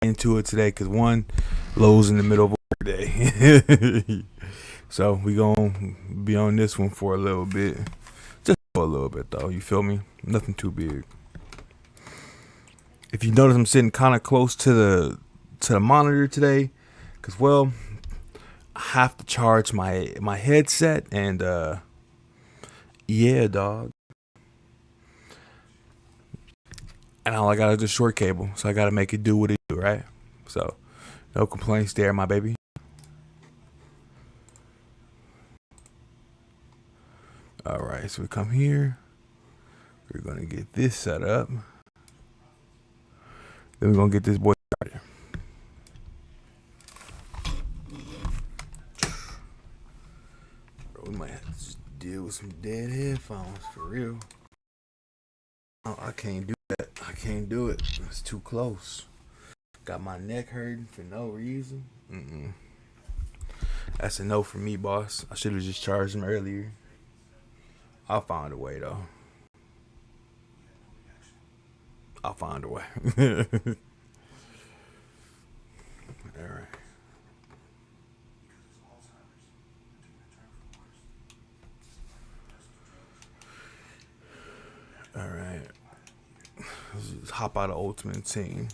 into it today because one, Lowe's in the middle of a day. So we gonna be on this one for a little bit. Just for a little bit though, you feel me? Nothing too big. If you notice I'm sitting kinda close to the monitor today, cause well, I have to charge my headset and yeah dog. And all I got is a short cable, so I gotta make it do what it do, right? So no complaints there, my baby. Alright, so we come here. We're gonna get this set up. Then we're gonna get this boy started. Bro, we might have to just deal with some dead headphones for real. Oh, I can't do that. I can't do it. It's too close. Got my neck hurting for no reason. That's a no for me, boss. I should have just charged him earlier. I'll find a way though. I'll find a way. Alright. Alright. Let's just hop out of Ultimate Team.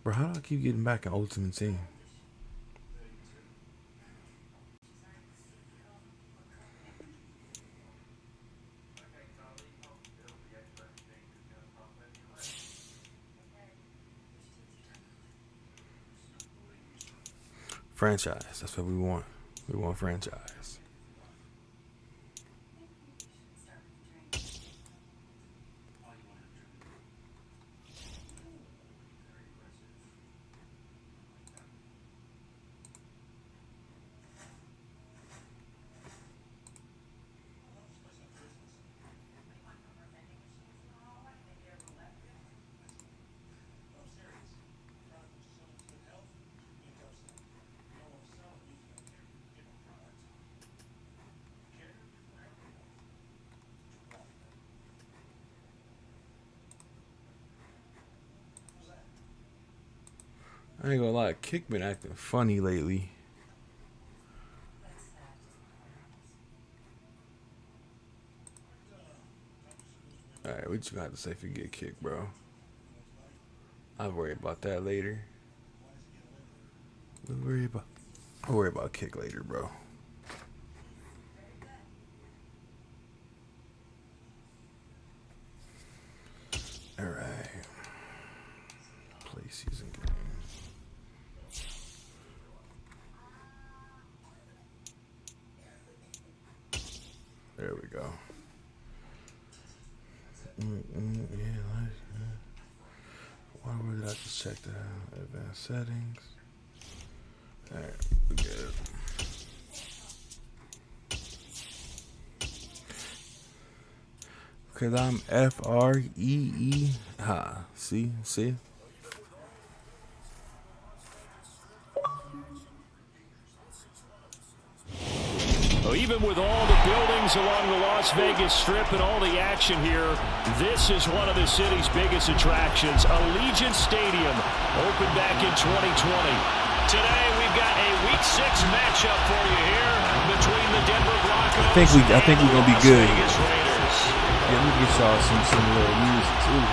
Bro, how do I keep getting back in Ultimate Team? Franchise. That's what we want. We want franchise. I ain't gonna lie, Kick been acting funny lately. Alright, what you got to say if you get kicked, bro? I'll worry about that later. I'll worry about kick later, bro. Alright. Play season game. There we go. Why would I just check the advanced settings? Alright, we good. Cause I'm FREE. Ha. See? Well, even with all the buildings along the Las Vegas Strip and all the action here, this is one of the city's biggest attractions. Allegiant Stadium opened back in 2020. Today we've got a Week 6 matchup for you here between the Denver Broncos I think we're gonna be good. Vegas Raiders. Yeah, let me get y'all some little music too.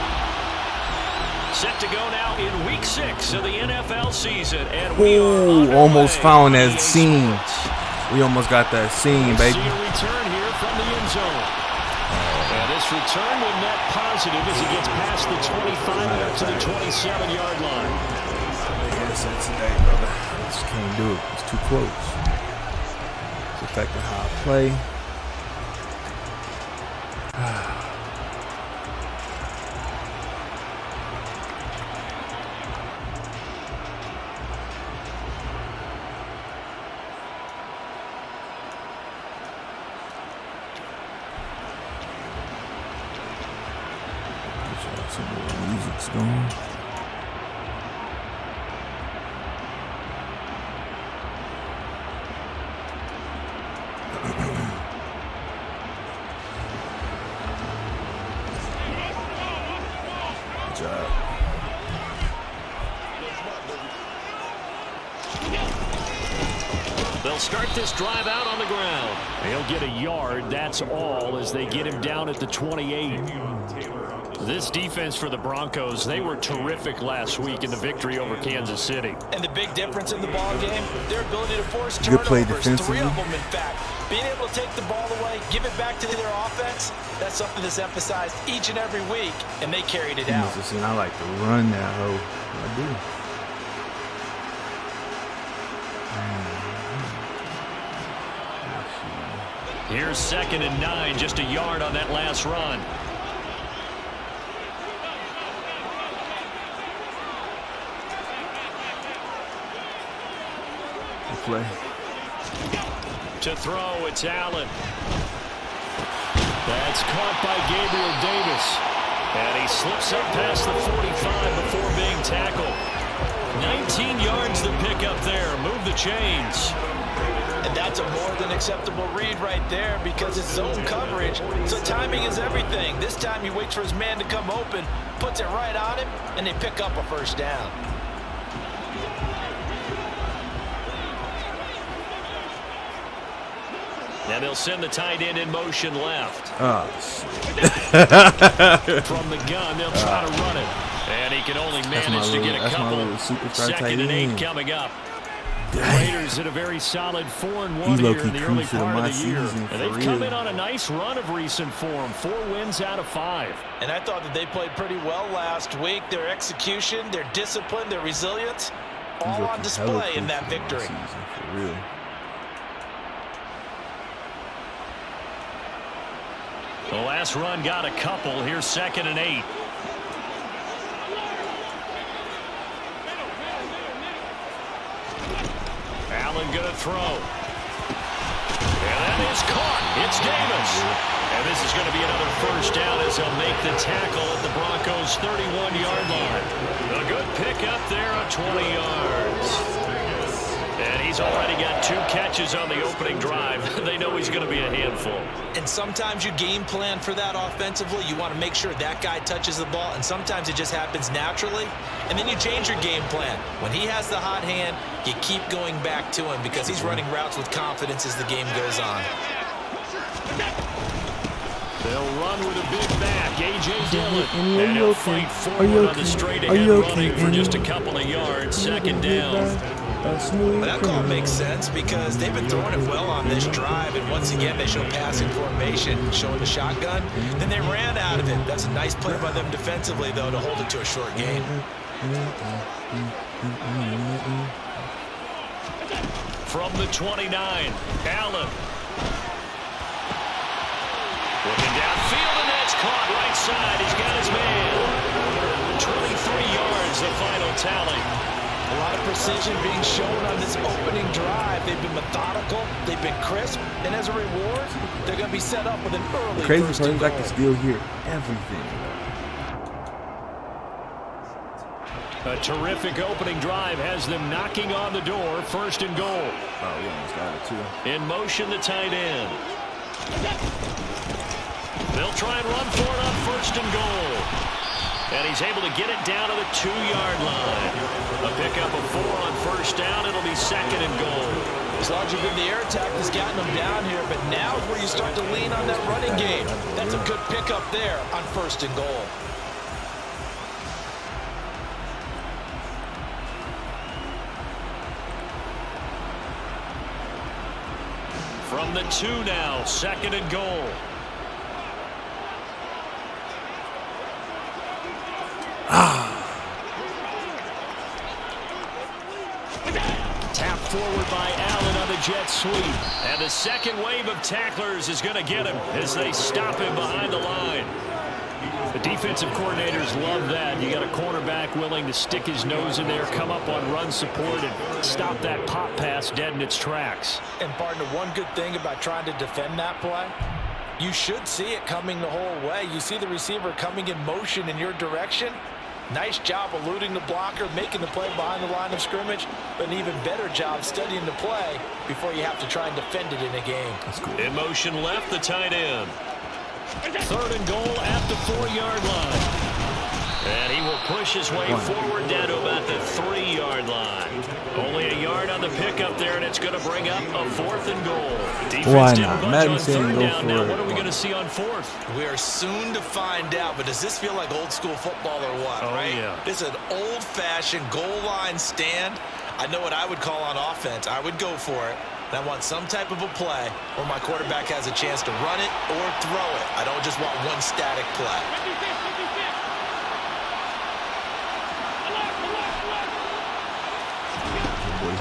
Set to go now in Week 6 of the NFL season, and we are Ooh, almost underway found on that EA scene. Sports. We almost got that scene, baby. See a return here from the end zone. And this return will net positive as he gets past the 25 out to the 27-yard line. Yes, that's today, brother. I just can't do it. It's too close. It's affecting how I play. Some more music's going. Good job. They'll start this drive out on the ground. He'll get a yard, that's all, as they get him down at the 28. This defense for the Broncos, they were terrific last week in the victory over Kansas City. And the big difference in the ball game, their ability to force Good play turnovers, defensively. 3 of them in fact. Being able to take the ball away, give it back to their offense, that's something that's emphasized each and every week, and they carried it out. I like to run that hoe. I do. Here's 2nd and 9, just a yard on that last run. Play. To throw, it's Allen. That's caught by Gabriel Davis. And he slips up past the 45 before being tackled. 19 yards to pick up there. Move the chains. And that's a more than acceptable read right there because it's zone coverage, so timing is everything. This time he waits for his man to come open, puts it right on him, and they pick up a first down. And they'll send the tight end in motion left. Oh, shit. From the gun, they'll try to run it. And he can only manage to get a couple. 2nd and 8 coming up. The Raiders in a very solid 4-1 here in the early part of the year. And they've come in on a nice run of recent form. 4 wins out of 5. And I thought that they played pretty well last week. Their execution, their discipline, their resilience, all on display in that victory. For real. The last run got a couple. Here's 2nd and 8. Allen gonna throw. And that is caught. It's Davis. And this is going to be another first down as he'll make the tackle at the Broncos' 31-yard line. A good pickup there of 20 yards. And he's already got 2 catches on the opening drive. They know he's going to be a handful. And sometimes you game plan for that offensively. You want to make sure that guy touches the ball, and sometimes it just happens naturally. And then you change your game plan. When he has the hot hand, you keep going back to him because he's running routes with confidence as the game goes on. They'll run with a big back, A.J. Dillon. And he'll fight forward on the straight-ahead running for just a couple of yards. 2nd down. Well, that call makes sense because they've been throwing it well on this drive, and once again they show passing formation, showing the shotgun. Then they ran out of it. That's a nice play by them defensively, though, to hold it to a short gain. From the 29, Allen. Looking downfield, and that's caught right side. He's got his man. 23 yards, the final tally. A lot of precision being shown on this opening drive. They've been methodical, they've been crisp, and as a reward, they're going to be set up with an early Crazy first and part is I goal. can still hear everything. A terrific opening drive has them knocking on the door. 1st and goal. Oh, we almost got it, too. In motion, the tight end. They'll try and run for it on 1st and goal. And he's able to get it down to the 2-yard line. A pickup of 4 on 1st down. It'll be 2nd and goal. As long as you've been the air attack that's gotten them down here, but now is where you start to lean on that running game. That's a good pickup there on 1st and goal. From the 2 now, 2nd and goal. Tapped forward by Allen on the jet sweep. And the second wave of tacklers is going to get him as they stop him behind the line. The defensive coordinators love that. You got a cornerback willing to stick his nose in there, come up on run support, and stop that pop pass dead in its tracks. And, partner, one good thing about trying to defend that play, you should see it coming the whole way. You see the receiver coming in motion in your direction. Nice job eluding the blocker, making the play behind the line of scrimmage, but an even better job studying the play before you have to try and defend it in a game. That's cool. In motion left, the tight end. 3rd and goal at the 4-yard line. And he will push his way forward down to about the 3-yard line. Only a yard on the pickup there, and it's going to bring up a 4th and goal. Defense didn't budge on 3rd down. Now, what are we going to see on 4th? We are soon to find out, but does this feel like old school football or what, right? Yeah. This is an old-fashioned goal line stand. I know what I would call on offense. I would go for it. And I want some type of a play where my quarterback has a chance to run it or throw it. I don't just want one static play.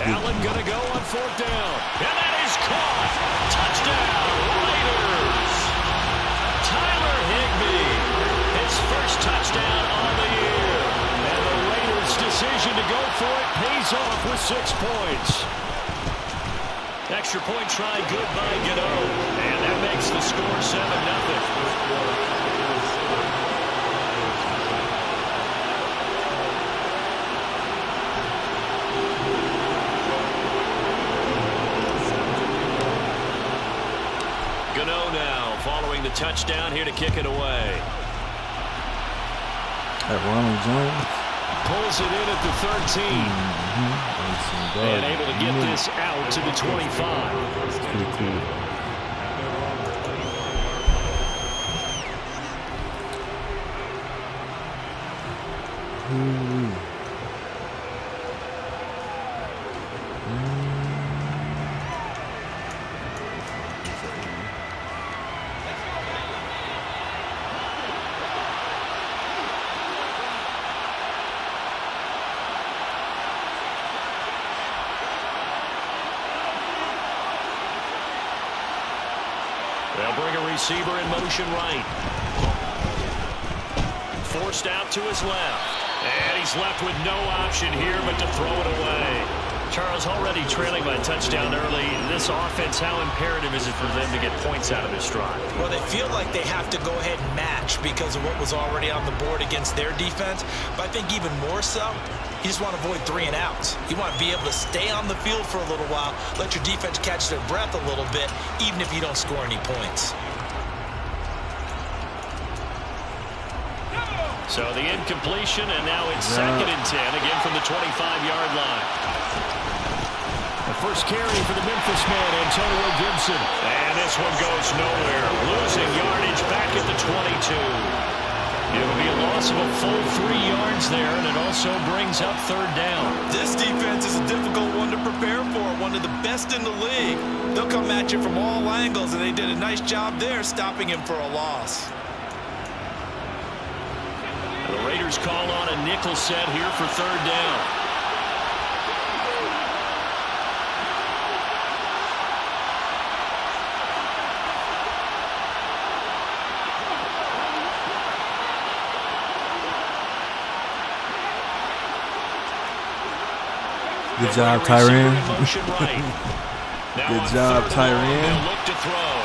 Allen going to go on 4th down. And that is caught. Touchdown, Raiders. Tyler Higbee, his first touchdown on the year. And the Raiders' decision to go for it pays off with 6 points. Extra point try good by Gano. And that makes the score 7-0. Gano now following the touchdown here to kick it away. That Ronald Jones pulls it in at the 13. And able to get this out to the 25. That's pretty cool. They'll bring a receiver in motion right. Forced out to his left. And he's left with no option here but to throw it away. Charles, already trailing by a touchdown early. This offense, how imperative is it for them to get points out of this drive? Well, they feel like they have to go ahead and match because of what was already on the board against their defense. But I think even more so, you just want to avoid 3 and outs. You want to be able to stay on the field for a little while, let your defense catch their breath a little bit, even if you don't score any points. So the incompletion, and now it's 2nd and 10, again from the 25-yard line. The first carry for the Memphis man, Antonio Gibson. And this one goes nowhere. Losing yardage back at the 22. It will be a loss of a full 3 yards there, and it also brings up 3rd down. This defense is a difficult one to prepare for, one of the best in the league. They'll come at you from all angles, and they did a nice job there stopping him for a loss. The Raiders call on a nickel set here for 3rd down. Good job, Tyrann. Good job, Tyrann. Look to throw.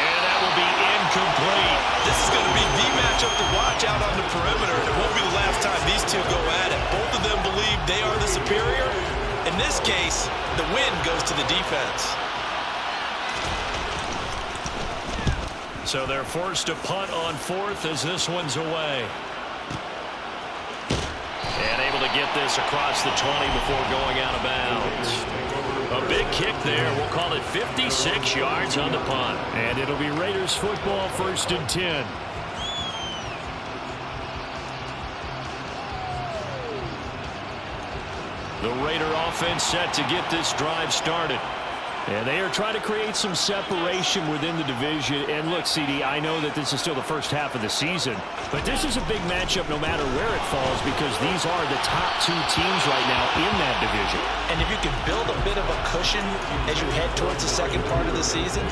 And that will be incomplete. This is going to be the matchup to watch out on the perimeter. It won't be the last time these two go at it. Both of them believe they are the superior. In this case, the win goes to the defense. So they're forced to punt on 4th as this one's away. And able to get this across the 20 before going out of bounds. A big kick there. We'll call it 56 yards on the punt. And it'll be Raiders football, 1st and 10. The Raider offense set to get this drive started. And they are trying to create some separation within the division. And look, CD, I know that this is still the first half of the season, but this is a big matchup no matter where it falls because these are the top two teams right now in that division. And if you can build a bit of a cushion as you head towards the second part of the season,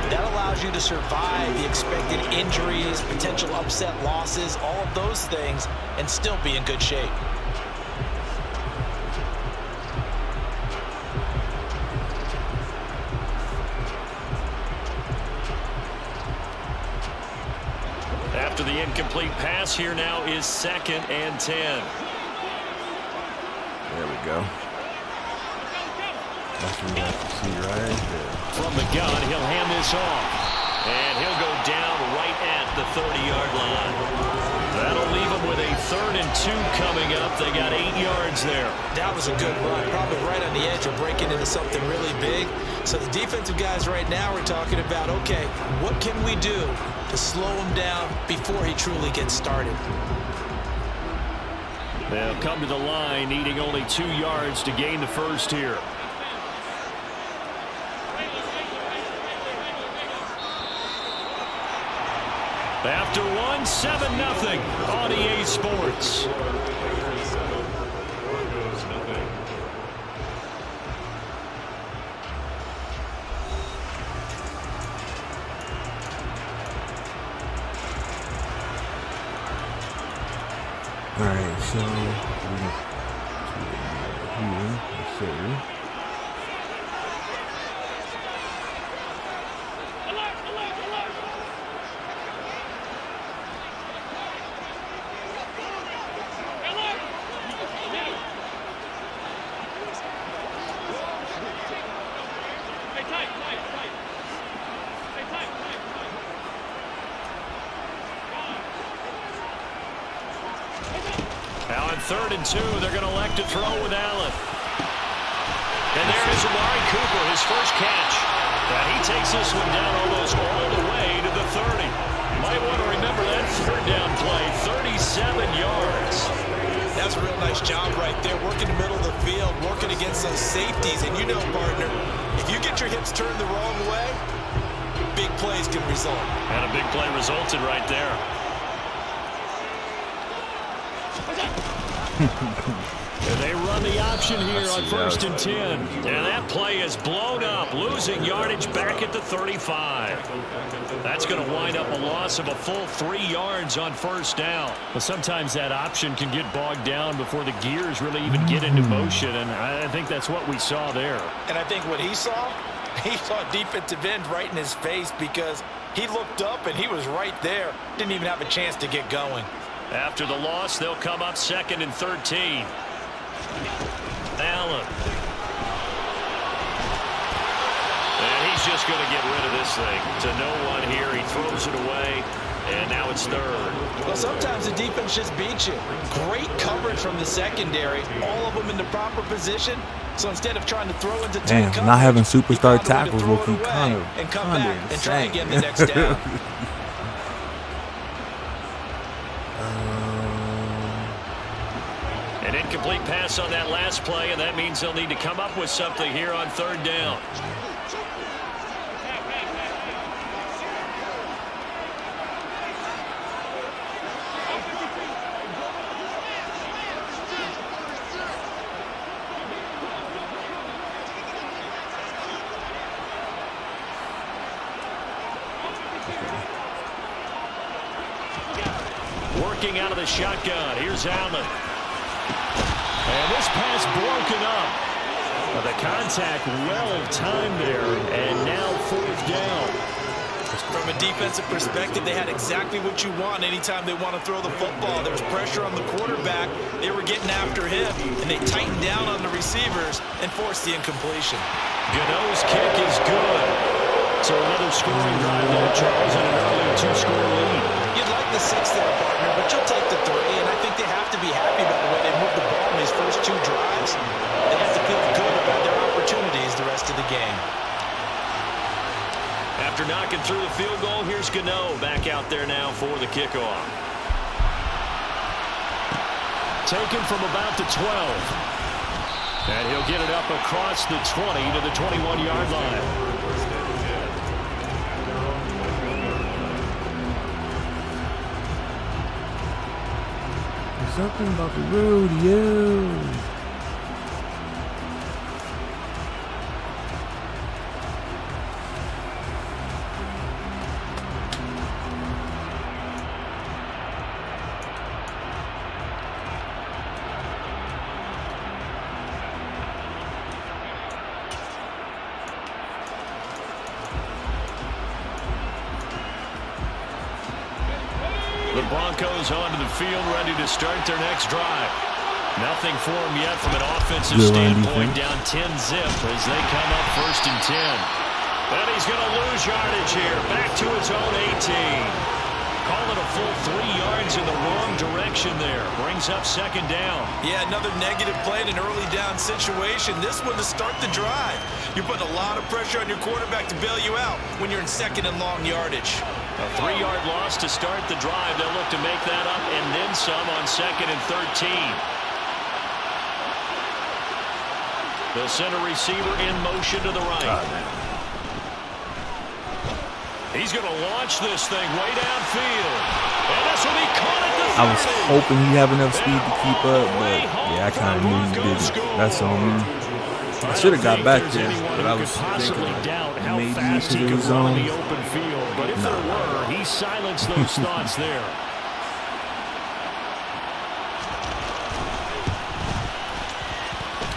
that allows you to survive the expected injuries, potential upset losses, all of those things, and still be in good shape. After the incomplete pass, here now is 2nd and 10. There we go. That's what we have to see right there. From the gun, he'll hand this off. And he'll go down right at the 30-yard line. That'll leave him with a 3rd and 2 coming up. They got 8 yards there. That was a good run, probably right on the edge of breaking into something really big. So the defensive guys right now are talking about, okay, what can we do to slow him down before he truly gets started? They'll come to the line, needing only 2 yards to gain the first here. After one, 7-0 on EA Sports. All right, so we're here. Let's see. Now on 3rd and 2, they're going to elect to throw with Allen. And there is Amari Cooper, his first catch. And he takes this one down almost all the way to the 30. Might want to remember that 3rd down play, 37 yards. That's a real nice job right there, working the middle of the field, working against those safeties. And you know, partner, if you get your hips turned the wrong way, big plays can result. And a big play resulted right there. And they run the option here on 1st and 10. And that play is blown up, losing yardage back at the 35. That's going to wind up a loss of a full 3 yards on 1st down. Well, sometimes that option can get bogged down before the gears really even get into motion, and I think that's what we saw there. And I think what he saw defensive end right in his face because he looked up and he was right there. Didn't even have a chance to get going. After the loss, they'll come up 2nd and 13. Allen. And he's just going to get rid of this thing. To no one here. He throws it away. And now it's 3rd. Well, sometimes the defense just beats you. Great coverage from the secondary. All of them in the proper position. So instead of trying to throw into tight coverage, not having superstar tackles will be kind of and come back and try again the next down. An incomplete pass on that last play, and that means they'll need to come up with something here on 3rd down. Working out of the shotgun. Here's Allen. And this pass broken up. The contact well-timed there, and now 4th down. From a defensive perspective, they had exactly what you want anytime they want to throw the football. There was pressure on the quarterback. They were getting after him, and they tightened down on the receivers and forced the incompletion. Gano's kick is good. So another scoring drive there, Charles, and an early 2-score lead. You'd like the 6 there, partner, but you'll take the 3, and I think they have to be happy about the way they moved the ball in these first 2 drives. They have to feel good about their opportunities the rest of the game. After knocking through the field goal, here's Gano back out there now for the kickoff. Taken from about the 12. And he'll get it up across the 20 to the 21-yard line. There's something about the rodeo. The Broncos onto the field, ready to start their next drive. Nothing for them yet from an offensive standpoint, down 10-zip as they come up 1st and 10. And he's going to lose yardage here, back to his own 18. Call it a full 3 yards in the wrong direction there. Brings up 2nd down. Yeah, another negative play in an early down situation. This one to start the drive. You're putting a lot of pressure on your quarterback to bail you out when you're in 2nd and long yardage. A 3-yard loss to start the drive. They'll look to make that up and then some on 2nd and 13. The center receiver in motion to the right. He's going to launch this thing way downfield. And this will be caught at the 30. I was hoping he'd have enough speed to keep up, but yeah, I kind of knew he didn't. That's on me. I should have got back there, but I was thinking maybe into the zone. But if there were, he silenced those thoughts there.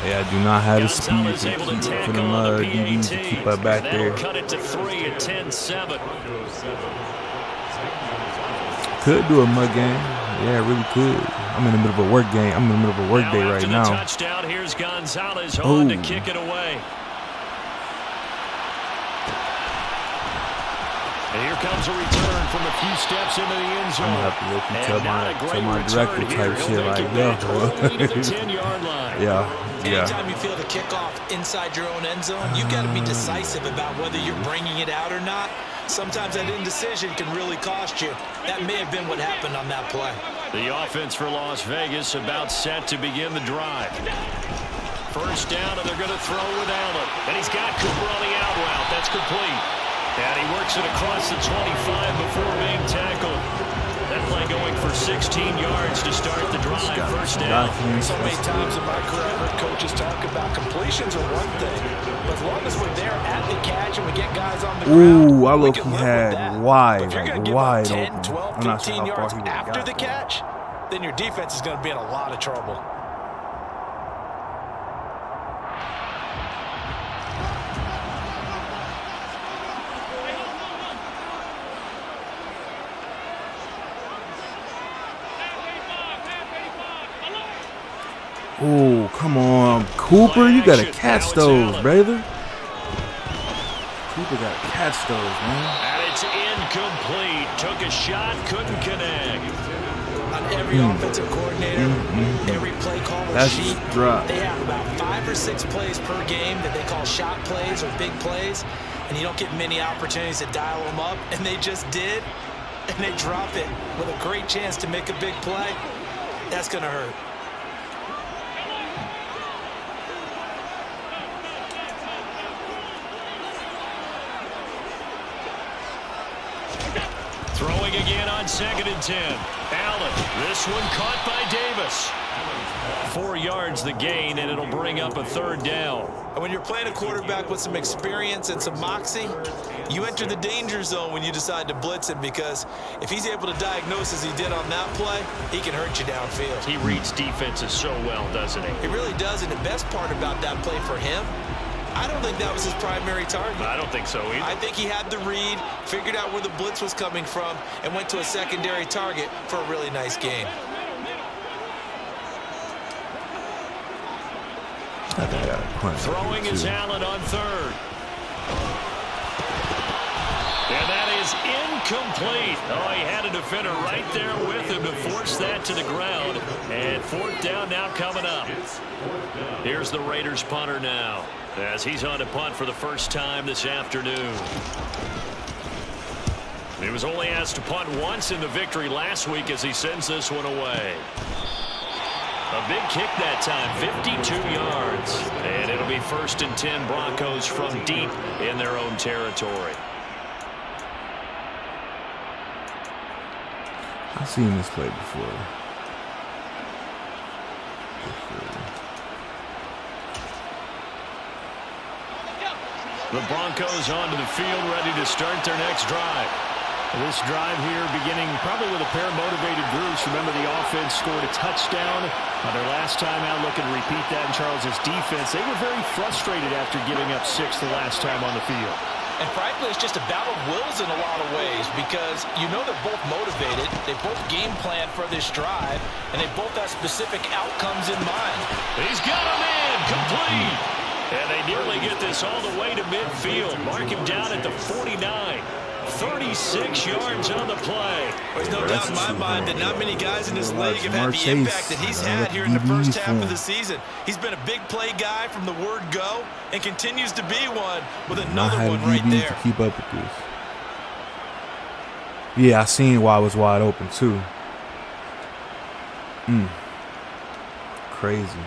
Yeah, I do not have the speed to keep for them DBs to keep up back there. Cut it to 3 at 10-7. Could do a mud game. Yeah, it really could. I'm in the middle of a work game. I'm in the middle of a work day right now. Touchdown, here's Gonzalez on to kick it away. And here comes a return from a few steps into the end zone. I'm going to have to look and tell my director type shit like, yo. Yeah. Anytime you feel the kickoff inside your own end zone, you've got to be decisive about whether you're bringing it out or not. Sometimes that indecision can really cost you. That may have been what happened on that play. The offense for Las Vegas about set to begin the drive. 1st down, and they're going to throw with Allen. And he's got Cooper on the out route. That's complete. And he works it across the 25 before being tackled. That play going for 16 yards to start the drive. 1st down. So many times in my career, I've heard coaches talk about completions are one thing. But as long as we're there at the catch and we get guys on the ground, ooh, I look had wide, like wide 10, open. 12, I'm not 15 sure how far yards he would have after got the catch, then your defense is going to be in a lot of trouble. Oh, come on. Cooper, you got to catch those, brother. Cooper got to catch those, man. And it's incomplete. Took a shot, couldn't connect. On every offensive coordinator, every play call sheet, they have about 5 or 6 plays per game that they call shot plays or big plays, and you don't get many opportunities to dial them up, and they just did, and they drop it with a great chance to make a big play. That's going to hurt. Throwing again on 2nd and 10. Allen, this one caught by Davis. 4 yards the gain, and it'll bring up a 3rd down. And when you're playing a quarterback with some experience and some moxie, you enter the danger zone when you decide to blitz him, because if he's able to diagnose as he did on that play, he can hurt you downfield. He reads defenses so well, doesn't he? He really does, and the best part about that play for him, I don't think that was his primary target. I don't think so either. I think he had the read, figured out where the blitz was coming from, and went to a secondary target for a really nice gain. Throwing is Allen on 3rd. And that is incomplete. Oh, he had a defender right there with him to force that to the ground. And 4th down now coming up. Here's the Raiders punter now, as he's on to punt for the first time this afternoon. He was only asked to punt once in the victory last week as he sends this one away. A big kick that time, 52 yards. And it'll be 1st and 10, Broncos from deep in their own territory. I've seen this play before. The Broncos onto the field, ready to start their next drive. This drive here beginning probably with a pair of motivated Bruce. Remember, the offense scored a touchdown on their last time out. Looking to repeat that in Charles's defense. They were very frustrated after giving up 6 the last time on the field. And frankly, it's just a battle of wills in a lot of ways because you know they're both motivated. They both game plan for this drive, and they both have specific outcomes in mind. He's got him in, complete. And they nearly get this all the way to midfield. Mark him down at the 49. 36 yards on the play. There's no doubt in my mind that not many guys in this league have had the impact that he's had here in the first half of the season. He's been a big play guy from the word go and continues to be one with another one right there. To keep up with this. Yeah, I seen why I was wide open too. Crazy.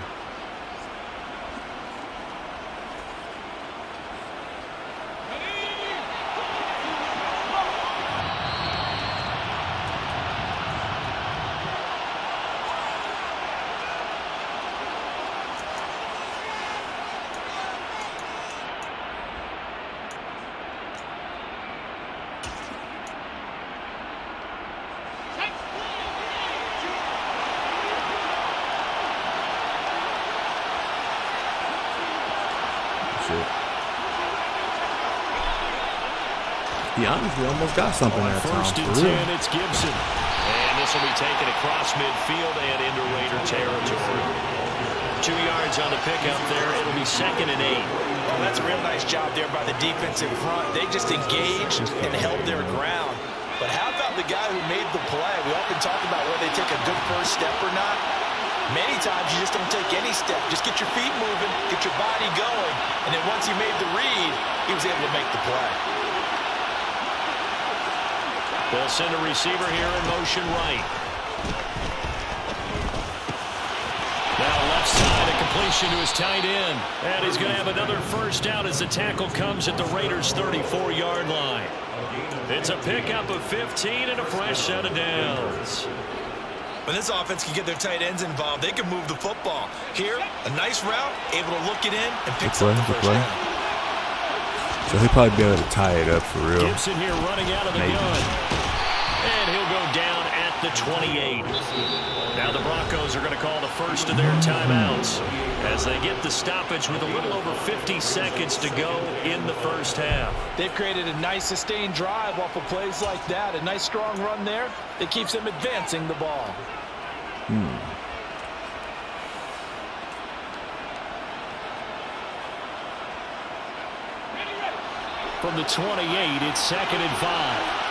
He honestly almost got something that time. 1st and 10, it's Gibson. And this will be taken across midfield and into Raider territory. 2 yards on the pickup there. It'll be 2nd and 8. Well, that's a real nice job there by the defense in front. They just engaged and held their ground. But how about the guy who made the play? We often talk about whether they take a good first step or not. Many times you just don't take any step. Just get your feet moving, get your body going, and then once he made the read, he was able to make the play. They'll send a receiver here in motion right. Now left side, a completion to his tight end. And he's going to have another first down as the tackle comes at the Raiders' 34-yard line. It's a pickup of 15 and a fresh set of downs. When this offense can get their tight ends involved, they can move the football. Here, a nice route, able to look it in and pick up the first down. So he'll probably be able to tie it up for real. Gibson here running out of the gun. And he'll go down at the 28. Now the Broncos are going to call the first of their timeouts as they get the stoppage with a little over 50 seconds to go in the first half. They've created a nice sustained drive off of plays like that. A nice strong run there that keeps them advancing the ball. From the 28, it's 2nd and 5.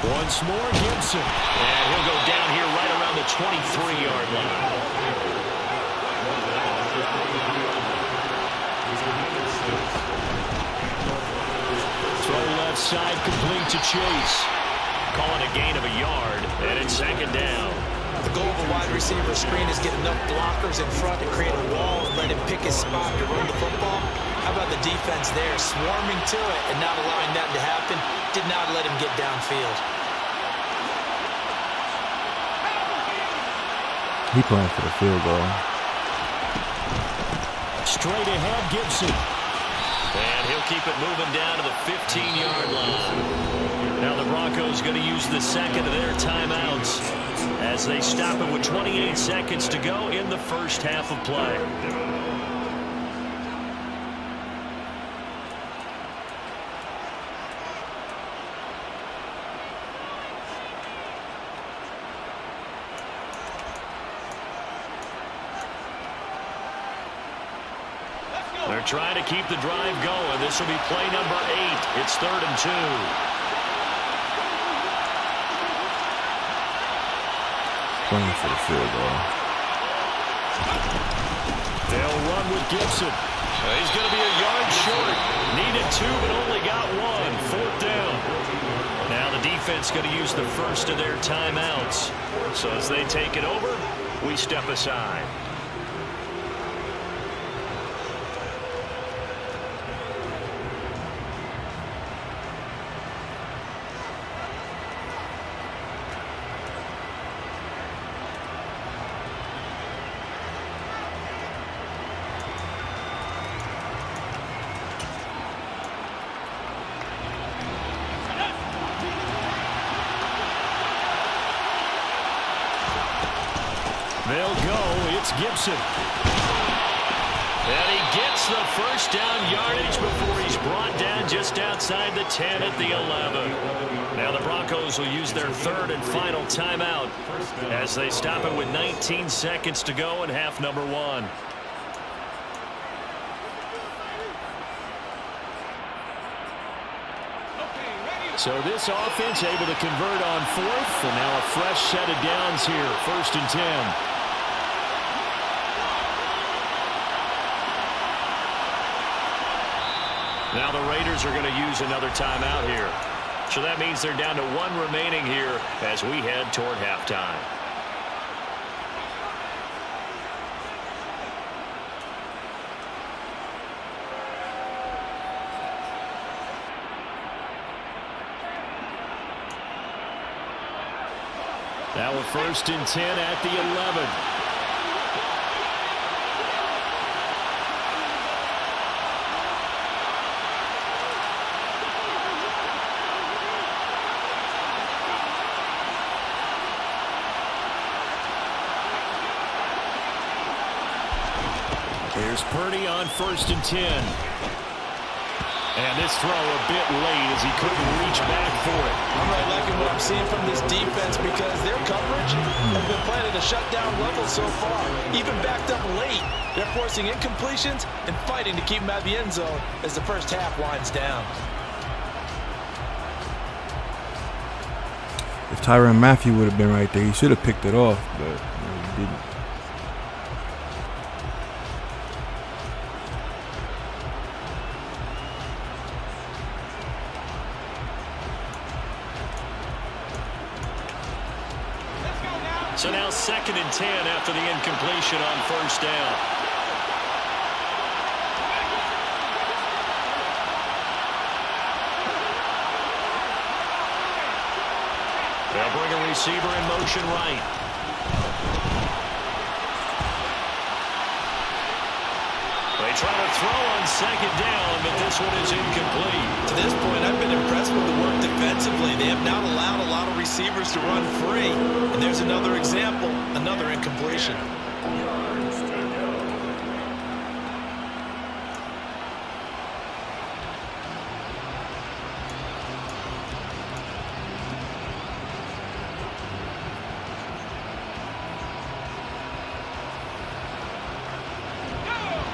Once more, Gibson. And he'll go down here right around the 23-yard line. Throw left side, complete to Chase. Calling a gain of a yard, and it's 2nd down. The goal of a wide receiver screen is get enough blockers in front to create a wall and let him pick his spot to run the football. How about the defense there, swarming to it and not allowing that to happen? Did not let him get downfield. He playing for the field goal. Straight ahead, Gibson. And he'll keep it moving down to the 15-yard line. Now the Broncos going to use the second of their timeouts as they stop it with 28 seconds to go in the first half of play. They're trying to keep the drive going. This will be play number 8. It's 3rd and 2. Playing for the field goal. They'll run with Gibson. He's going to be a yard short. Needed 2, but only got 1. 4th down. Now the defense going to use the first of their timeouts. So as they take it over, we step aside. They'll go. It's Gibson. And he gets the first down yardage before he's brought down just outside the 10 at the 11. Now the Broncos will use their 3rd and final timeout as they stop it with 19 seconds to go in half number 1. So this offense able to convert on 4th, and now a fresh set of downs here, 1st and 10. Now the Raiders are going to use another timeout here. So that means they're down to 1 remaining here as we head toward halftime. Now a 1st and 10 at the 11. Here's Purdy on 1st and 10. And this throw a bit late as he couldn't reach back for it. I'm really liking what I'm seeing from this defense because their coverage has been playing at a shutdown level so far. Even backed up late, they're forcing incompletions and fighting to keep them out of the end zone as the first half winds down. If Tyrann Mathieu would have been right there, he should have picked it off, but he didn't. So now 2nd and 10 after the incompletion on 1st down. They'll bring a receiver in motion right. They try to throw on 2nd down, but this one is incomplete. To this point, I've been impressed with the work defensively. They have not allowed a lot of receivers to run free. And there's another example, another incompletion.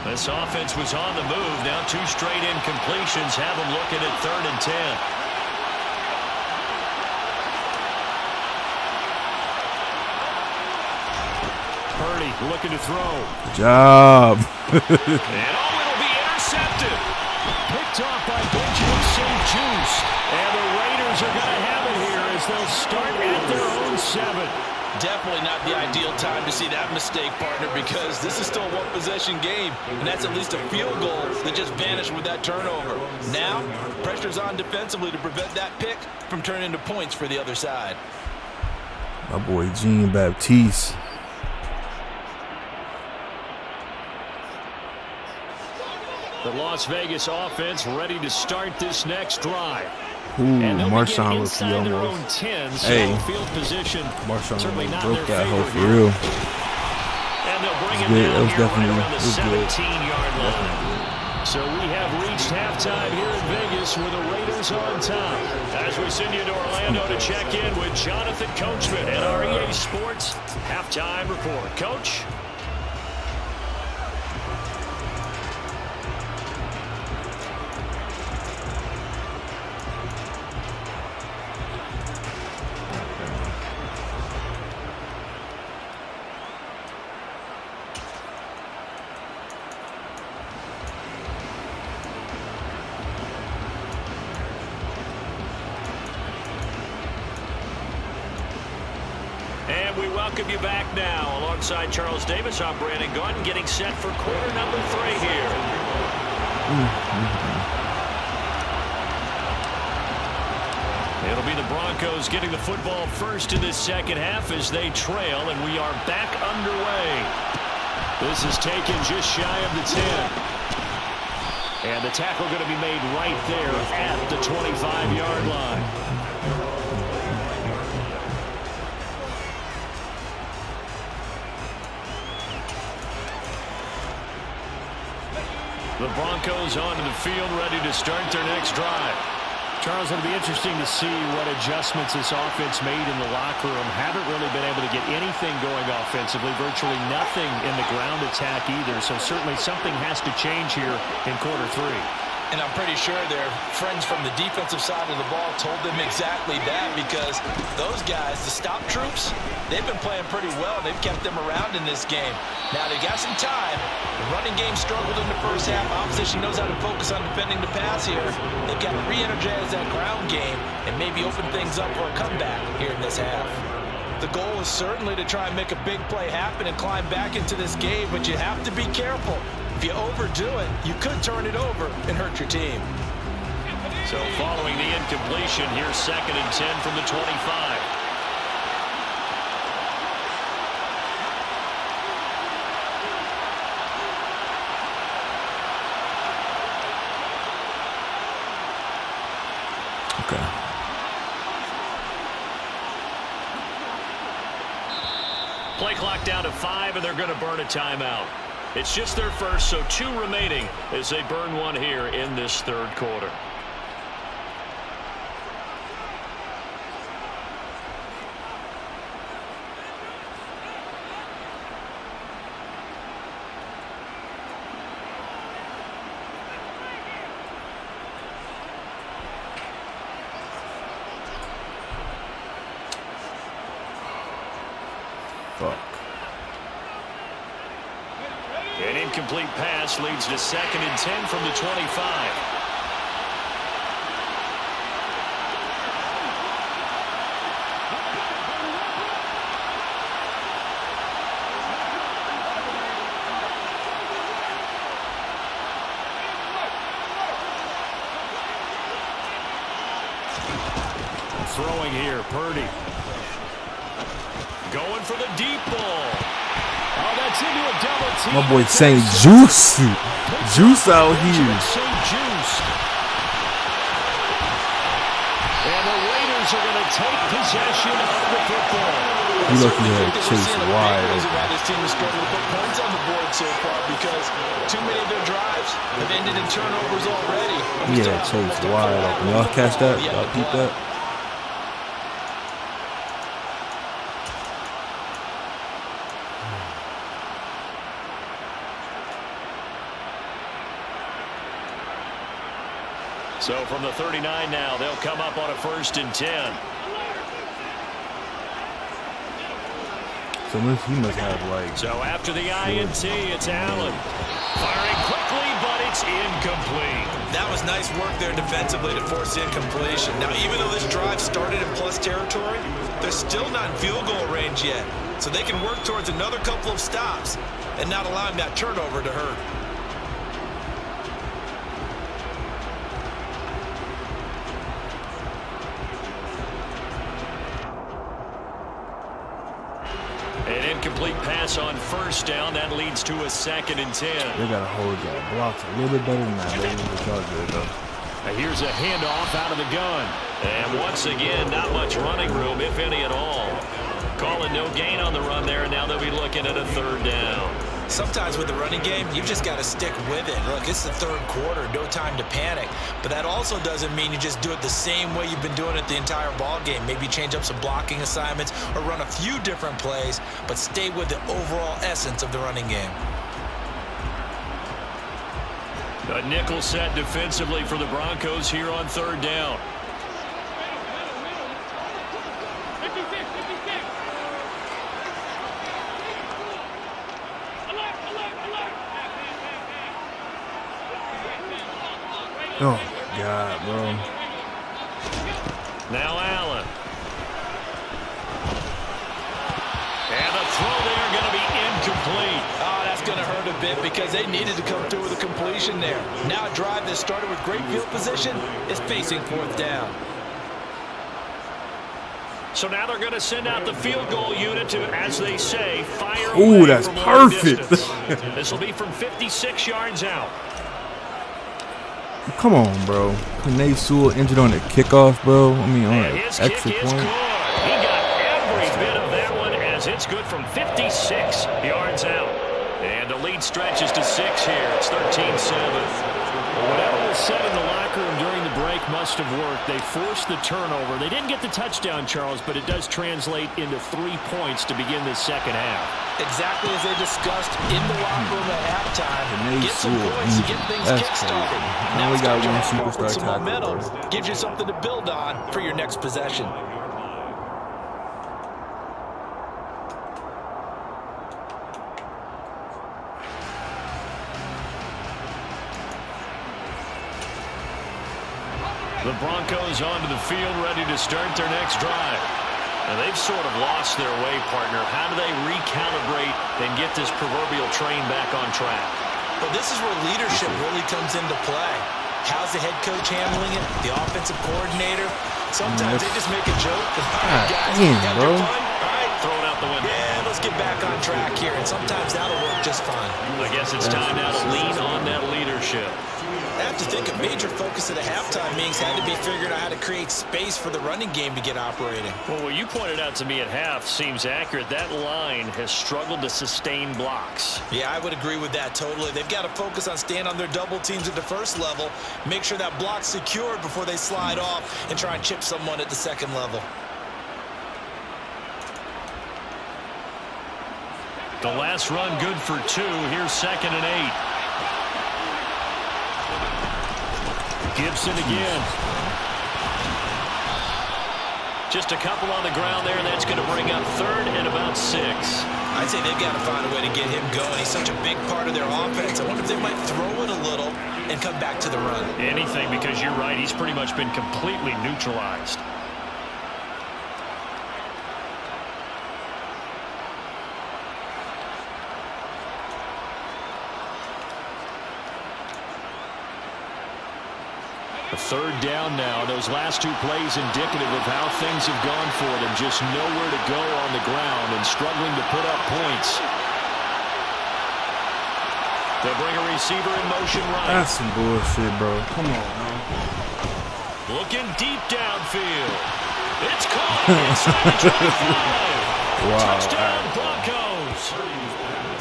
This offense was on the move. Now 2 straight incompletions have them looking at 3rd and 10. Purdy looking to throw. Good job. And it'll be intercepted. Picked off by Benjamin St-Juste. And the Raiders are going to have it here as they'll start at their own 7. Definitely not the ideal time to see that mistake, partner, because this is still a one-possession game, and that's at least a field goal that just vanished with that turnover. Now, pressure's on defensively to prevent that pick from turning into points for the other side. My boy Jean-Baptiste. The Las Vegas offense ready to start this next drive. Ooh, Marshawn looked almost. Hey, Marshawn broke that hole for real. And they'll bring it it good. down That was here definitely right around the good. 17-yard line. So we have reached halftime here in Vegas with the Raiders on top. As we send you to Orlando to check in with Jonathan Coachman at our EA Sports Halftime Report. Coach? And we welcome you back now. Alongside Charles Davis, I'm Brandon Gunn, getting set for quarter number 3 here. It'll be the Broncos getting the football first in this second half as they trail, and we are back underway. This is taken just shy of the 10. And the tackle going to be made right there at the 25-yard line. The Broncos onto the field, ready to start their next drive. Charles, it'll be interesting to see what adjustments this offense made in the locker room. Haven't really been able to get anything going offensively, virtually nothing in the ground attack either. So certainly something has to change here in quarter 3. And I'm pretty sure their friends from the defensive side of the ball told them exactly that, because those guys, the stop troops, they've been playing pretty well. They've kept them around in this game. Now they got some time. The running game struggled in the first half. Opposition knows how to focus on defending the pass here. They've got to re-energize that ground game and maybe open things up for a comeback here in this half. The goal is certainly to try and make a big play happen and climb back into this game, but you have to be careful. If you overdo it, you could turn it over and hurt your team. So following the incompletion, here's 2nd and 10 from the 25. Okay. Play clock down to 5, and they're going to burn a timeout. It's just their first, so 2 remaining as they burn one here in this third quarter. Fuck. An incomplete pass leads to 2nd and 10 from the 25. Throwing here, Purdy. Going for the deep ball. Oh, that's into a double team. My boy St. Juice. Juice out here. St. Juice. And the Raiders are going to take possession of the football. He looking at Chase wide open. This team has struggled to put points on the board so far because too many of their drives have ended in turnovers already. Yeah, Chase wide open. Y'all catch that? Y'all peep that? So from the 39 now, they'll come up on a 1st and 10. So he must have like... So after the INT, it's Allen. Firing quickly, but it's incomplete. That was nice work there defensively to force the incompletion. Now, even though this drive started in plus territory, they're still not in field goal range yet. So they can work towards another couple of stops and not allowing that turnover to hurt. An incomplete pass on 1st down. That leads to a 2nd and 10. They got to hold y'all blocks a little bit better than that. They didn't get y'all good, though. Here's a handoff out of the gun. And once again, not much running room, if any at all. Calling no gain on the run there, and now they'll be looking at a 3rd down. Sometimes with the running game, you've just got to stick with it. Look, it's the 3rd quarter, no time to panic. But that also doesn't mean you just do it the same way you've been doing it the entire ball game. Maybe change up some blocking assignments or run a few different plays, but stay with the overall essence of the running game. A nickel set defensively for the Broncos here on 3rd down. Oh, God, bro. Now Allen. a bit because they needed to come through with a completion there. Now a drive that started with great field position is facing 4th down. So now they're going to send out the field goal unit to, as they say, fire Ooh, away that's from long perfect. distance. This will be from 56 yards out. Come on, bro. Panay Sewell injured on the kickoff, bro. I mean, on And an his extra kick is point. good. He got every bit of that one as it's good from 56 yards out. And the lead stretches to 6 here. It's 13-7. Well, whatever was said in the locker room during the break must have worked. They forced the turnover. They didn't get the touchdown, Charles, but it does translate into 3 points to begin this second half. Exactly as they discussed in the locker room at halftime. Get some Sewell points to get things kick-started. Now we got one start superstar with some tackle, momentum. bro. Gives you something to build on for your next possession. The Broncos onto the field, ready to start their next drive. Now they've sort of lost their way, partner. How do they recalibrate and get this proverbial train back on track? Well, this is where leadership really comes into play. How's the head coach handling it? The offensive coordinator? Sometimes they just make a joke. All right, guys, have bro. your fun. All right, Throw it out the window. yeah, let's get back on track here. And sometimes that'll work just fine. I guess it's time now to lean on that leadership. I have to think a major focus of the halftime meetings had to be figuring out how to create space for the running game to get operating. Well, what you pointed out to me at half seems accurate. That line has struggled to sustain blocks. Yeah, I would agree with that totally. They've got to focus on staying on their double teams at the first level, make sure that block's secured before they slide off and try and chip someone at the second level. The last run good for 2. Here's 2nd and 8. Gibson again. Just a couple on the ground there. That's going to bring up 3rd and about 6. I'd say they've got to find a way to get him going. He's such a big part of their offense. I wonder if they might throw it a little and come back to the run. Anything, because you're right. He's pretty much been completely neutralized. A 3rd down now. Those last 2 plays indicative of how things have gone for them. Just nowhere to go on the ground and struggling to put up points. They'll bring a receiver in motion right. That's some bullshit, bro. Come on, man. Looking deep downfield. It's caught inside the 25. Wow. Touchdown Broncos.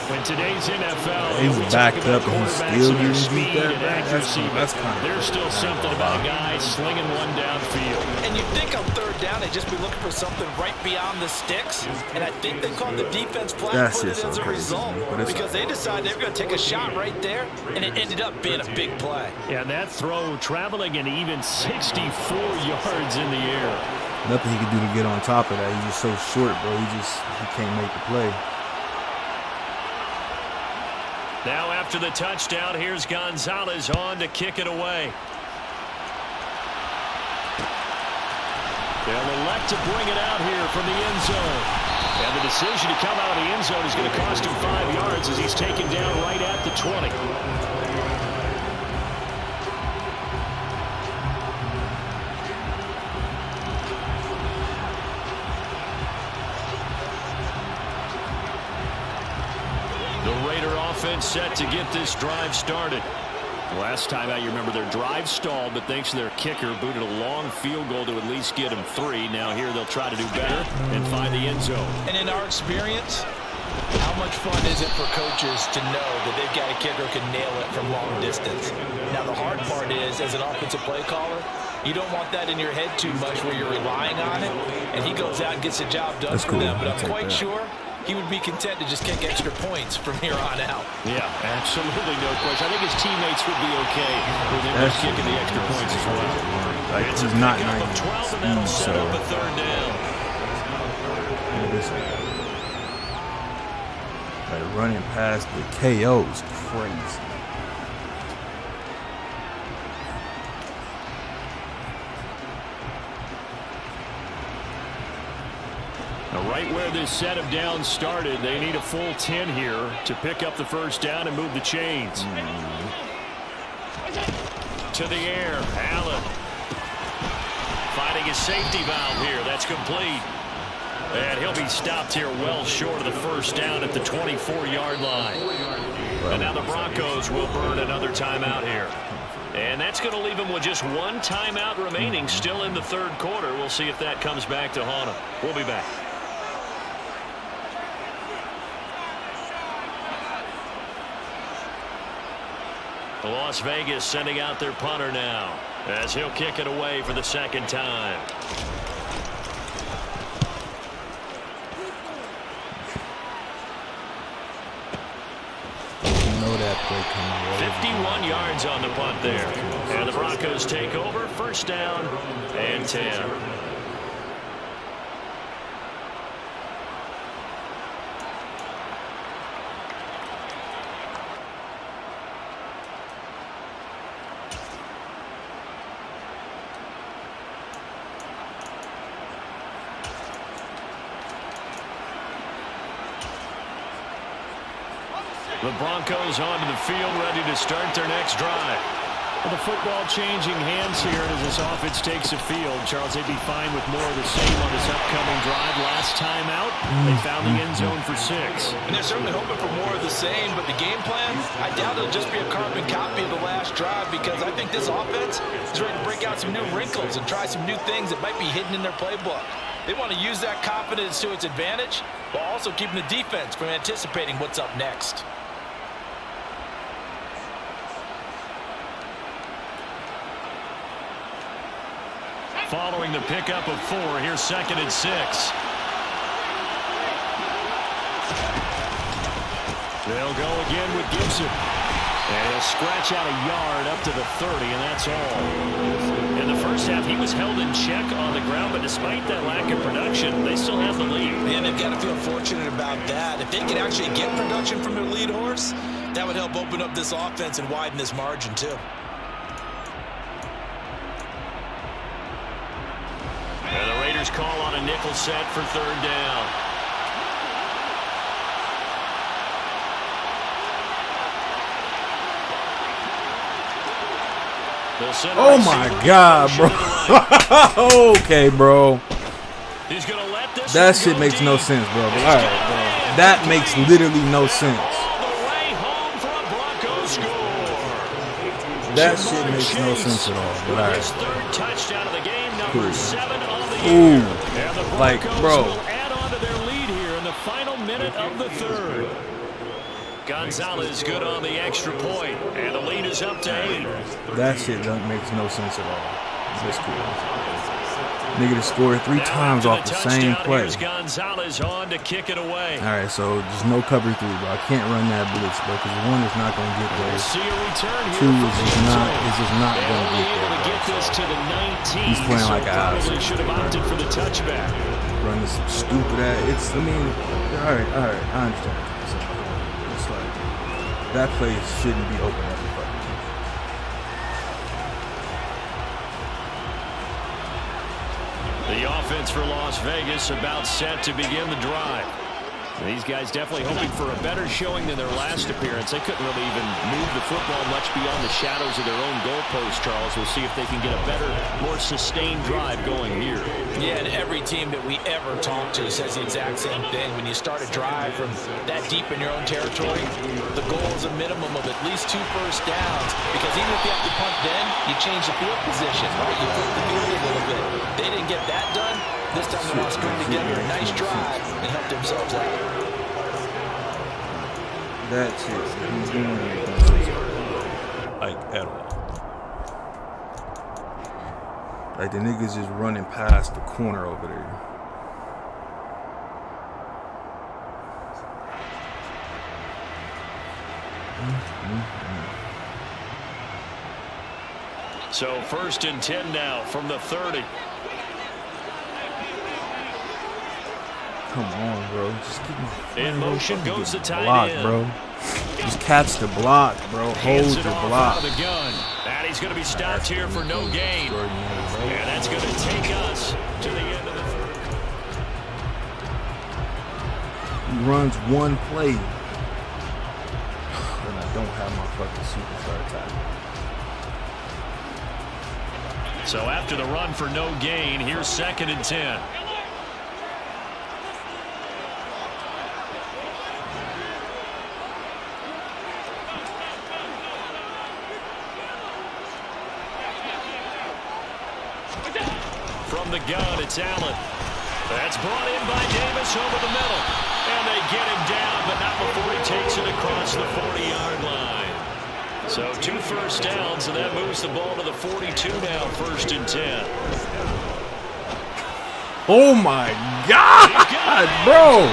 In today's NFL, He's we backed talk about up and he's quarterbacks still and their getting speed beat that and bad. accuracy, That's but kind of there's still something about a guy slinging one downfield. And you'd think on 3rd down they'd just be looking for something right beyond the sticks. And I think they called the defense flat-footed just as so a crazy, result. but Because they decided they were going to take a shot right there, and it ended up being a big play. And that throw traveling an even 64 yards in the air. Nothing he can do to get on top of that. He's just so short, bro. He can't make the play. Now after the touchdown, here's Gonzalez on to kick it away. They'll elect to bring it out here from the end zone. And the decision to come out of the end zone is going to cost him 5 yards as he's taken down right at the 20. The Raider offense set to get this drive started. Last time out, you remember their drive stalled, but thanks to their kicker, booted a long field goal to at least get them 3. Now here they'll try to do better and find the end zone. And in our experience, how much fun is it for coaches to know that they've got a kicker who can nail it from long distance? Now the hard part is, as an offensive play caller, you don't want that in your head too much where you're relying on it, and he goes out and gets the job done for them. But I'm quite sure he would be content to just kick extra points from here on out. Yeah, absolutely no question. I think his teammates would be okay with him just kicking the extra points as well. Like, It's he's a not pickup of 12, and that'll set so up a 3rd down. Like running past the KO is crazy. Right where this set of downs started, they need a full 10 here to pick up the first down and move the chains. To the air, Allen. Finding his safety valve here. That's complete. And he'll be stopped here well short of the first down at the 24-yard line. And now the Broncos will burn another timeout here. And that's going to leave them with just one timeout remaining still in the third quarter. We'll see if that comes back to haunt them. We'll be back. Las Vegas sending out their punter now as he'll kick it away for the second time. That play coming 51 yards on the punt there. And the Broncos take over, first down and 10. The Broncos onto the field, ready to start their next drive. Well, the football changing hands here as this offense takes the field. Charles, they'd be fine with more of the same on this upcoming drive. Last time out, they found the end zone for 6. And they're certainly hoping for more of the same, but the game plan, I doubt it'll just be a carbon copy of the last drive, because I think this offense is ready to break out some new wrinkles and try some new things that might be hidden in their playbook. They want to use that confidence to its advantage while also keeping the defense from anticipating what's up next. Following the pickup of 4, here's 2nd and 6. They'll go again with Gibson. And he'll scratch out a yard up to the 30, and that's all. In the first half, he was held in check on the ground, but despite that lack of production, they still have the lead. And they've got to feel fortunate about that. If they can actually get production from their lead horse, that would help open up this offense and widen this margin, too. And the Raiders call on a nickel set for 3rd down. Oh my God, bro. Okay, bro. He's gonna let this that shit makes no sense, bro. All right, bro. That makes literally no sense. That shit makes no sense at all. But all right. Third touchdown of the game, number 7 on the Ooh, year. And the like, bro. will add on to their lead here in the final minute of the third. Gonzalez good on the extra point, and the lead is up to 8. That shit makes no sense at all. That's cool. Nigga to score 3 times off the same play. Gonzalez on to kick it away. All right, so there's no cover 3, bro. I can't run that blitz, bro, because 1 is not going to get there. 2 is just not going to get there. Get this to the 19. He's playing like a house. Should have opted for the touchback. Run this stupid ass. I mean, all right, I understand. It's like that play shouldn't be open up. The offense for Las Vegas about set to begin the drive. These guys definitely hoping for a better showing than their last appearance. They couldn't really even move the football much beyond the shadows of their own goalpost, Charles. We'll see if they can get a better, more sustained drive going here. Yeah, and every team that we ever talk to says the exact same thing. When you start a drive from that deep in your own territory, the goal is a minimum of at least 2 first downs, because even if you have to punt then, you change the field position, right? You flip the field a little bit. They didn't get that done. This time they want to string together a nice drive and help themselves out. That's it. He's doing it. Like, at all. Like, the niggas just running past the corner over there. So 1st and 10 now from the 30. Come on, bro. Just keep in motion goes the tight block, end. bro. Just catch the block, bro. Hold the block. The gun. And he's going to be stopped here for no gain. And that's going to take us to the end of the third. He runs one play, and I don't have my fucking superstar tackle. So after the run for no gain, here's 2nd and 10. From the gun, it's Allen. That's brought in by Davis over the middle. And they get him down, but not before he takes it across the 40-yard line. So 2 first downs, and that moves the ball to the 42 now, 1st and 10. Oh my God, bro!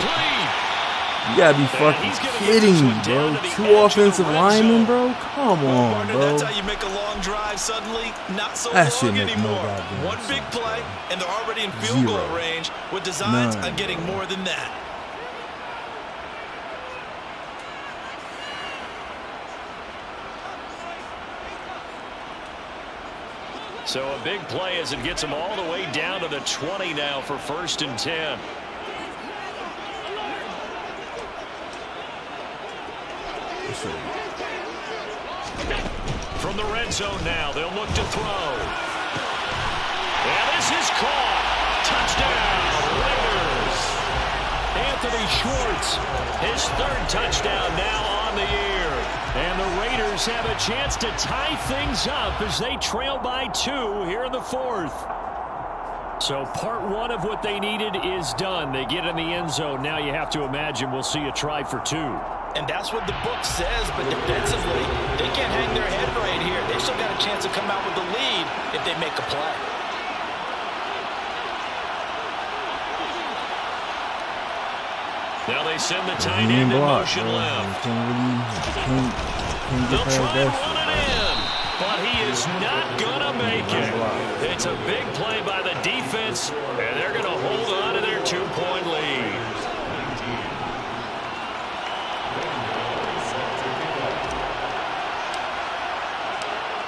You gotta be fucking kidding me, bro. 2 offensive linemen, bro? Come on, bro. That's how you make a long drive suddenly. Not so That shit long make no anymore. goddamn One big sense. play, and they're already in field goal range with designs on getting more than that. So a big play as it gets them all the way down to the 20 now for 1st and 10. From the red zone now, they'll look to throw. And this is caught. Touchdown, Raiders. Anthony Schwartz, his 3rd touchdown now on the year. And the Raiders have a chance to tie things up as they trail by 2 here in the 4th. So part 1 of what they needed is done. They get in the end zone. Now you have to imagine we'll see a try for 2. And that's what the book says, but defensively, they can't hang their head right here. They've still got a chance to come out with the lead if they make a play. Now they send the tight end in motion left. They'll try and run it in, but he is not going to make it. It's a big play by the defense, and they're going to hold on to their 2-point lead.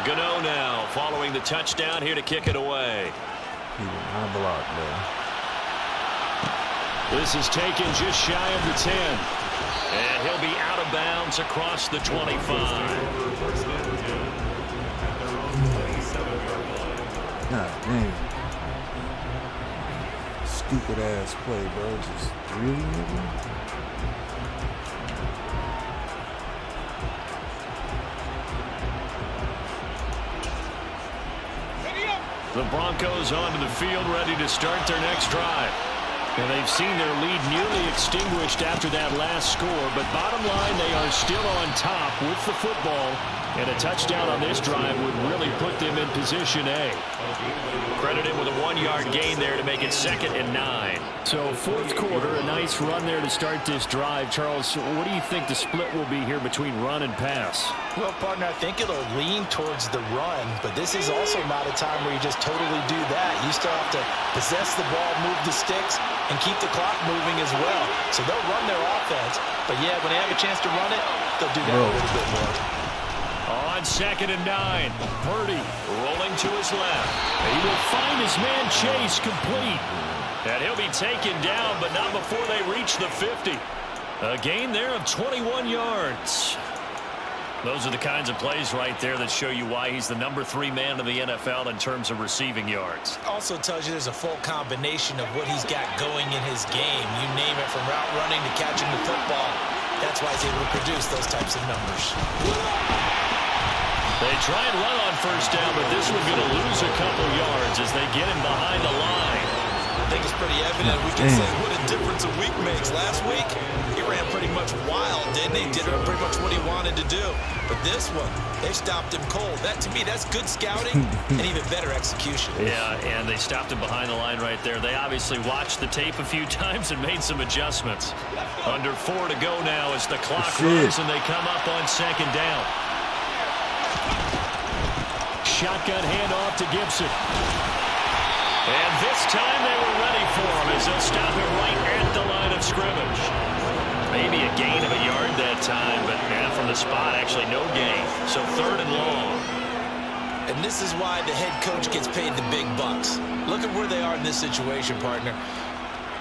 Gano now following the touchdown here to kick it away. He did not block, bro. This is taken just shy of the 10. And he'll be out of bounds across the 25. God damn. Stupid ass play, bro. Just really, nigga? The Broncos onto the field, ready to start their next drive. And they've seen their lead nearly extinguished after that last score. But bottom line, they are still on top with the football. And a touchdown on this drive would really put them in position A. Credited with a 1-yard gain there to make it 2nd and 9. So 4th quarter, a nice run there to start this drive. Charles, what do you think the split will be here between run and pass? Well, partner, I think it'll lean towards the run, but this is also not a time where you just totally do that. You still have to possess the ball, move the sticks, and keep the clock moving as well. So they'll run their offense, but yeah, when they have a chance to run it, they'll do that a little bit more. On 2nd and 9, Purdy rolling to his left. He will find his man Chase complete. And he'll be taken down, but not before they reach the 50. A gain there of 21 yards. Those are the kinds of plays right there that show you why he's the number 3 man in the NFL in terms of receiving yards. Also tells you there's a full combination of what he's got going in his game. You name it, from route running to catching the football. That's why he's able to produce those types of numbers. They try and run on 1st down, but this one's going to lose a couple yards as they get him behind the line. I think it's pretty evident. We can say what a difference a week makes. Last week, he ran pretty much wild, didn't he? Did pretty much what he wanted to do. But this one, they stopped him cold. That, to me, that's good scouting and even better execution. Yeah, and they stopped him behind the line right there. They obviously watched the tape a few times and made some adjustments. Under 4 to go now as the clock runs and they come up on 2nd down. Shotgun handoff to Gibson. And this time they were ready for him as they'll stop him right at the line of scrimmage. Maybe a gain of a yard that time, but from the spot, actually no gain. So 3rd and long. And this is why the head coach gets paid the big bucks. Look at where they are in this situation, partner.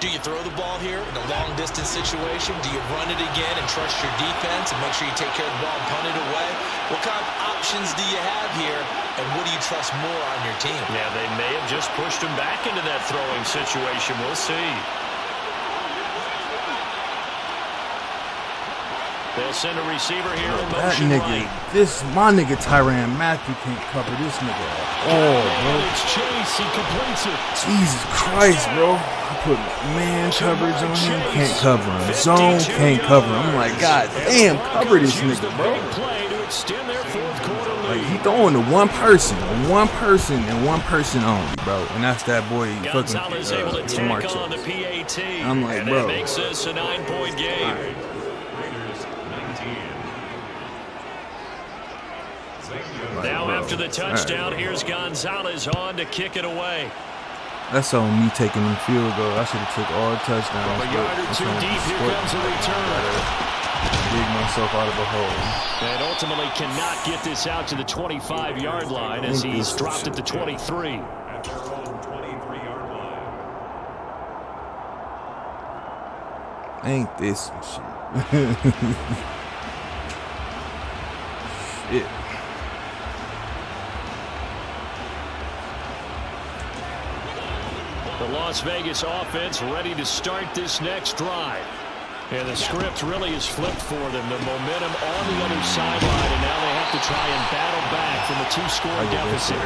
Do you throw the ball here in a long-distance situation? Do you run it again and trust your defense and make sure you take care of the ball and punt it away? What kind of options do you have here, and what do you trust more on your team? Yeah, they may have just pushed him back into that throwing situation. We'll see. They'll send a receiver here in motion right. My nigga Tyrann Mathieu can't cover this nigga at all, bro. It's Chase. He completes it. Jesus Christ, bro. I put man coverage on him, can't cover him. Zone, can't cover him. I'm like, God damn, cover this nigga, bro. Like, he throwing to one person, and one person only, bro. And that's that boy, fucking Jamar Chase. I'm like, bro. Makes this a 9-point game. Now after the touchdown, here's Gonzalez on to kick it away. That's on me taking the field goal. I should have took all the touchdowns. A yard or two deep, here comes a return. Dig myself out of a hole. And ultimately cannot get this out to the 25-yard line as he's dropped at the 23. Ain't this some shit? Shit. The Las Vegas offense ready to start this next drive. And the script really is flipped for them. The momentum on the other sideline, and now they have to try and battle back from a 2-score deficit.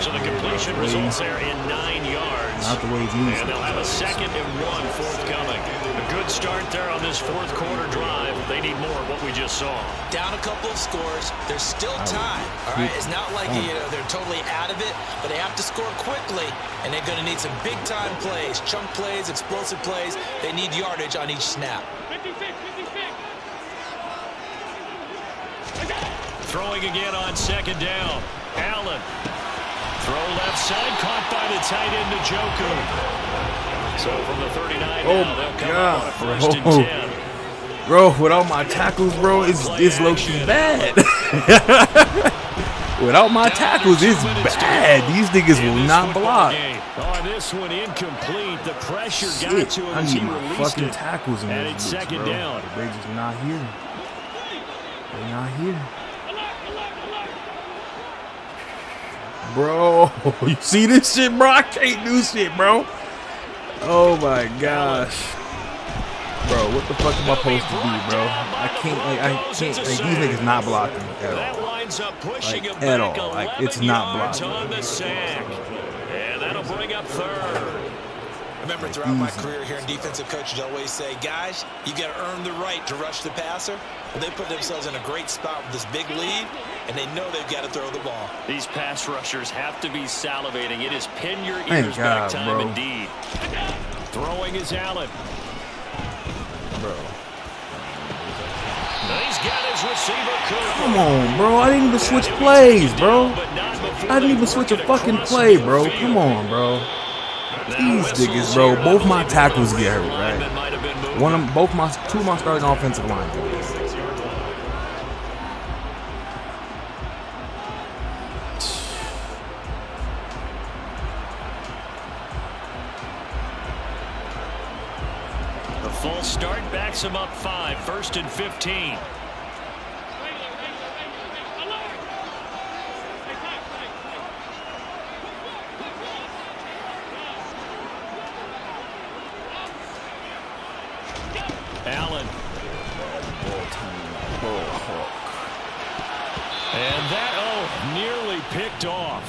So the completion results there in 9 yards. Not the way it's used. And they'll have a 2nd and 1 forthcoming. A good start there on this 4th quarter drive. They need more of what we just saw. Down a couple of scores. There's still time. All right, it's not like they're totally out of it, but they have to score quickly, and they're going to need some big-time plays, chunk plays, explosive plays. They need yardage on each snap. Throwing again on 2nd down. Allen. Throw left side, caught by the tight end Njoku. So from the 39 now, they'll come up on a 1st and 10. Bro, without my tackles, bro, it's low-key bad. Without my tackles, it's bad. These niggas will not block. On this one, incomplete. The pressure got to him as he released it. Fucking tackles in and it's 2nd down. They just not here. They're not here. Bro, you see this shit, bro? I can't do shit, bro. Oh my gosh. Bro, what the fuck am I supposed to do, bro? I can't, these niggas not blocking at all. Like, at all. Like, it's not blocking. And that'll bring up 3rd. I remember throughout my career here in defensive coaches always say, guys, you got to earn the right to rush the passer. Well, they put themselves in a great spot with this big lead, and they know they've got to throw the ball. These pass rushers have to be salivating. It is pin your ears back time indeed. Throwing is Allen. Bro. He's got his receiver covered. Come on, bro. I didn't even switch plays, bro. I didn't even switch a fucking play, bro. Come on, bro. These niggas, bro. Both my tackles get hurt, right? Two of my starting offensive line. The full start backs him up 5, 1st and 15. Allen. And that, nearly picked off.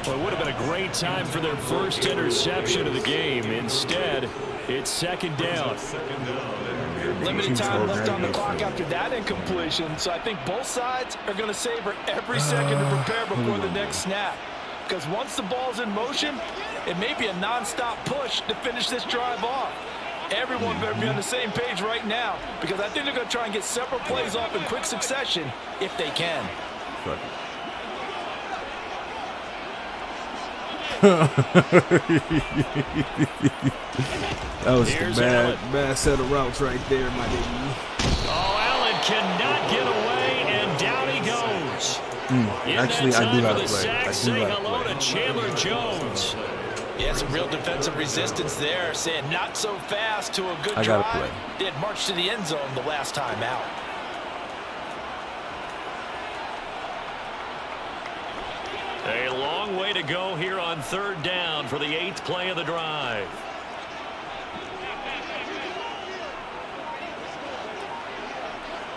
Well, it would have been a great time for their first interception of the game. Instead, it's 2nd down. Limited time left on the clock after that incompletion, so I think both sides are going to savor every second to prepare before the next snap. Because once the ball's in motion, it may be a non-stop push to finish this drive off. Everyone better be on the same page right now, because I think they're going to try and get several plays off in quick succession if they can. That was a bad set of routes right there, my nigga. Oh, Allen cannot get away, and down he goes. Actually, I do got to play. Say hello to Chandler Jones. Yeah, some real defensive resistance there, saying not so fast to a good I drive. gotta play. Did march to the end zone the last time out. A long way to go here on 3rd down for the 8th play of the drive.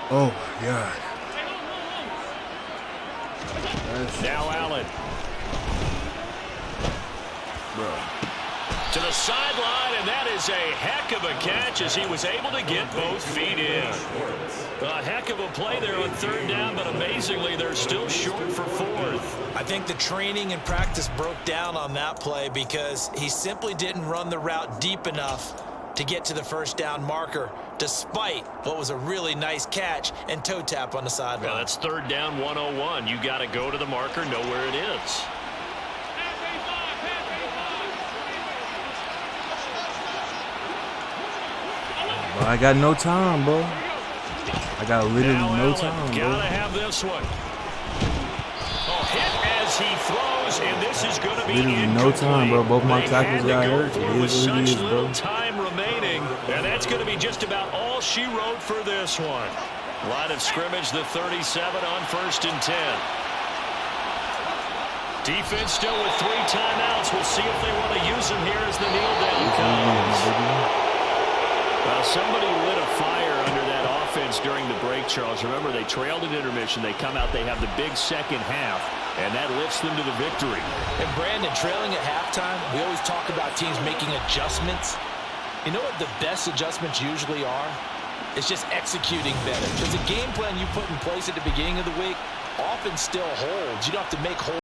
Oh, my God. Now Allen. Bro. To the sideline, and that is a heck of a catch as he was able to get both feet in. A heck of a play there on 3rd down, but amazingly, they're still short for 4th. I think the training and practice broke down on that play because he simply didn't run the route deep enough to get to the 1st down marker, despite what was a really nice catch and toe tap on the sideline. Now that's 3rd down 101. You got to go to the marker, know where it is. Bro, I got no time, bro. I got literally Now no Allen, time, bro. gotta have this one. Oh, hit as he throws, and this is going to be Literally incomplete. no time, bro. Both my They tackles had to got go hurt. for It with is what it such is, little bro. time remaining, and that's going to be just about all she wrote for this one. Line of scrimmage, the 37 on 1st and 10. Defense still with 3 timeouts. We'll see if they want to use them here as the kneel down comes. Somebody lit a fire under that offense during the break, Charles. Remember, they trailed at intermission. They come out, they have the big second half, and that lifts them to the victory. And Brandon, trailing at halftime, we always talk about teams making adjustments. You know what the best adjustments usually are? It's just executing better. Because the game plan you put in place at the beginning of the week often still holds. You don't have to make